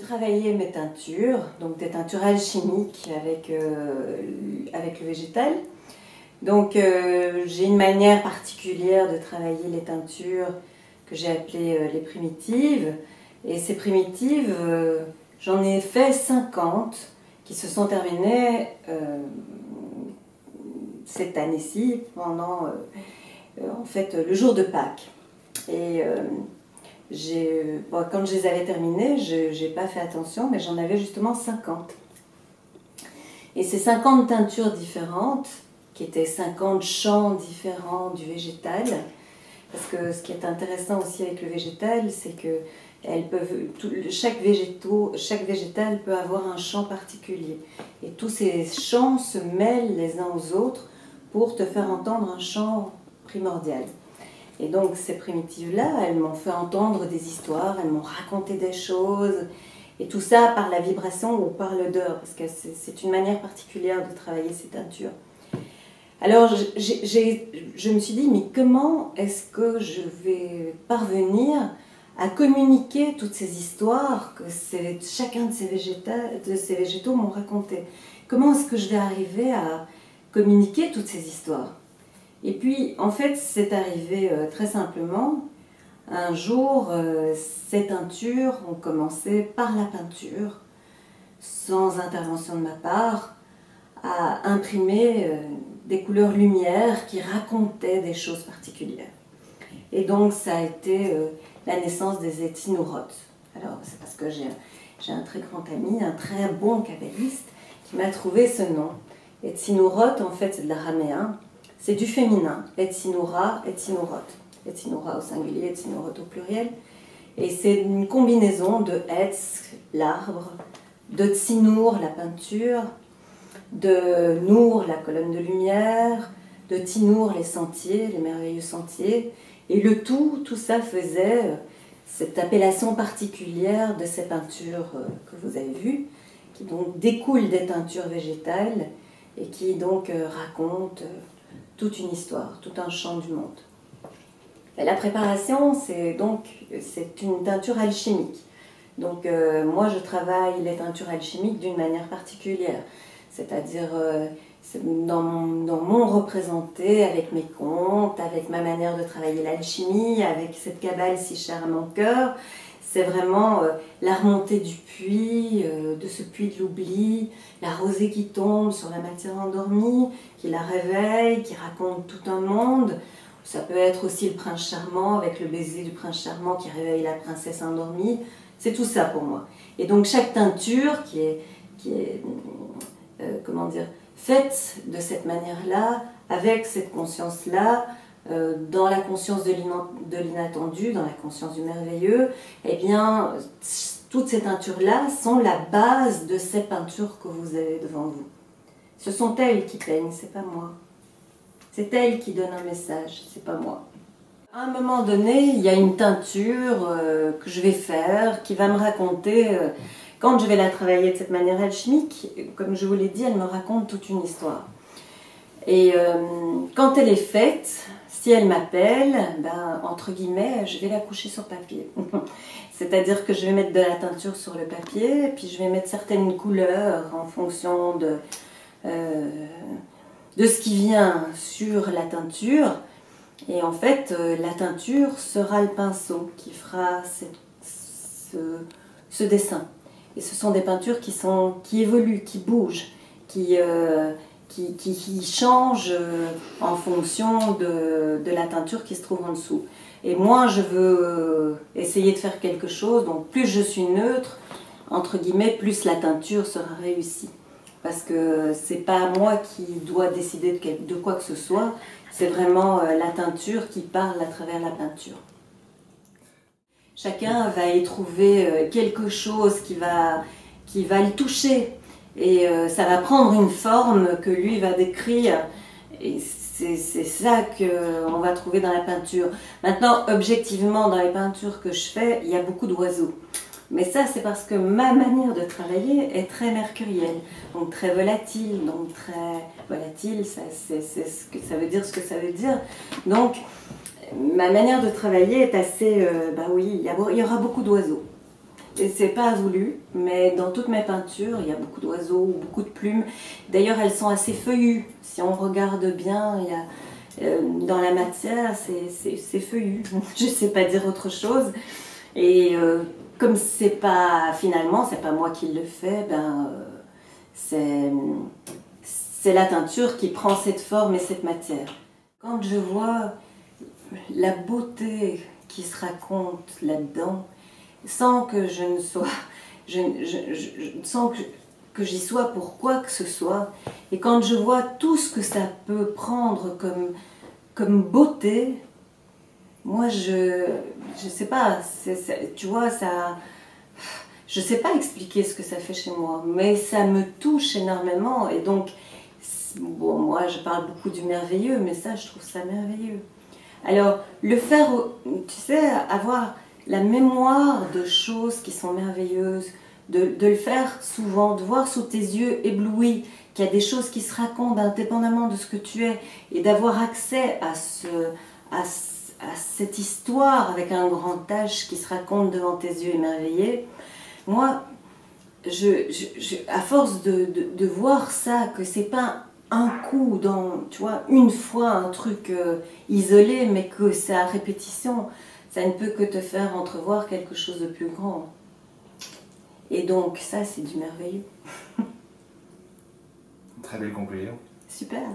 travaillé mes teintures, donc des teintures alchimiques avec le végétal. Donc j'ai une manière particulière de travailler les teintures que j'ai appelées les primitives. Et ces primitives, j'en ai fait 50 qui se sont terminées cette année-ci pendant en fait le jour de Pâques. Et quand je les avais terminées, je n'ai pas fait attention, mais j'en avais justement 50. Et ces 50 teintures différentes, qui étaient 50 champs différents du végétal, parce que ce qui est intéressant aussi avec le végétal, c'est que chaque végétal peut avoir un champ particulier. Et tous ces champs se mêlent les uns aux autres pour te faire entendre un chant primordial. Et donc ces primitives-là, elles m'ont fait entendre des histoires, elles m'ont raconté des choses, et tout ça par la vibration ou par l'odeur, parce que c'est une manière particulière de travailler ces teintures. Alors je me suis dit, mais comment est-ce que je vais parvenir à communiquer toutes ces histoires que chacun de ces végétaux m'ont raconté? Comment est-ce que je vais arriver à communiquer toutes ces histoires? Et puis, en fait, c'est arrivé très simplement. Un jour, ces teintures ont commencé par la peinture, sans intervention de ma part, à imprimer des couleurs lumière qui racontaient des choses particulières. Et donc, ça a été la naissance des éthynourotes. Alors, c'est parce que j'ai un très grand ami, un très bon kabbaliste, qui m'a trouvé ce nom. Éthynourote, en fait, c'est de l'araméen. C'est du féminin, Etsinoura, Etzinurot. Etsinoura au singulier, Etzinurot au pluriel. Et c'est une combinaison de Etz, l'arbre, de Tzinour, la peinture, de Nour, la colonne de lumière, de Tinour, les sentiers, les merveilleux sentiers. Et le tout ça faisait cette appellation particulière de ces peintures que vous avez vues, qui donc découlent des teintures végétales et qui donc racontent toute une histoire, tout un champ du monde. Et la préparation, c'est une teinture alchimique. Donc moi, je travaille les teintures alchimiques d'une manière particulière. C'est-à-dire dans mon représenté, avec mes contes, avec ma manière de travailler l'alchimie, avec cette cabale si chère à mon cœur. C'est vraiment la remontée du puits, de ce puits de l'oubli, la rosée qui tombe sur la matière endormie, qui la réveille, qui raconte tout un monde. Ça peut être aussi le prince charmant, avec le baiser du prince charmant qui réveille la princesse endormie. C'est tout ça pour moi. Et donc chaque teinture qui est comment dire, faite de cette manière-là, avec cette conscience-là, dans la conscience de l'inattendu, dans la conscience du merveilleux, eh bien, toutes ces teintures-là sont la base de ces peintures que vous avez devant vous. Ce sont elles qui peignent, c'est pas moi. C'est elles qui donnent un message, c'est pas moi. À un moment donné, il y a une teinture que je vais faire, qui va me raconter, quand je vais la travailler de cette manière alchimique, comme je vous l'ai dit, elle me raconte toute une histoire. Et quand elle est faite, si elle m'appelle, ben, entre guillemets, je vais la coucher sur papier. C'est-à-dire que je vais mettre de la teinture sur le papier, et puis je vais mettre certaines couleurs en fonction de ce qui vient sur la teinture. Et en fait, la teinture sera le pinceau qui fera ce dessin. Et ce sont des peintures qui évoluent, qui bougent, qui change en fonction de la teinture qui se trouve en dessous. Et moi, je veux essayer de faire quelque chose, donc plus je suis neutre, entre guillemets, plus la teinture sera réussie. Parce que c'est pas moi qui dois décider de quoi que ce soit, c'est vraiment la teinture qui parle à travers la peinture. Chacun va y trouver quelque chose qui va le toucher. Et ça va prendre une forme que lui va décrire. Et c'est ça qu'on va trouver dans la peinture. Maintenant, objectivement, dans les peintures que je fais, il y a beaucoup d'oiseaux. Mais ça, c'est parce que ma manière de travailler est très mercurielle. Donc très volatile. Donc très volatile, c'est ce que ça veut dire, ce que ça veut dire. Donc, ma manière de travailler est assez... bah oui, il y aura beaucoup d'oiseaux. Et c'est pas voulu, mais dans toutes mes peintures, il y a beaucoup d'oiseaux ou beaucoup de plumes. D'ailleurs, elles sont assez feuillues. Si on regarde bien, il y a, dans la matière, c'est feuillu. Je sais pas dire autre chose. Et comme c'est pas, finalement, c'est pas moi qui le fais, ben, c'est la teinture qui prend cette forme et cette matière. Quand je vois la beauté qui se raconte là-dedans, sans que je ne sois, sans que j'y sois pour quoi que ce soit, et quand je vois tout ce que ça peut prendre comme beauté, moi je sais pas, tu vois, ça, je sais pas expliquer ce que ça fait chez moi, mais ça me touche énormément, et donc, bon, moi je parle beaucoup du merveilleux, mais ça je trouve ça merveilleux. Alors, le faire, tu sais, avoir la mémoire de choses qui sont merveilleuses, de le faire souvent, de voir sous tes yeux éblouis qu'il y a des choses qui se racontent indépendamment de ce que tu es, et d'avoir accès à cette histoire avec un grand H qui se raconte devant tes yeux émerveillés. Moi, à force de voir ça, que c'est pas un coup, tu vois, une fois un truc isolé, mais que c'est à répétition, ça ne peut que te faire entrevoir quelque chose de plus grand. Et donc ça, c'est du merveilleux. Très belle conclusion. Super.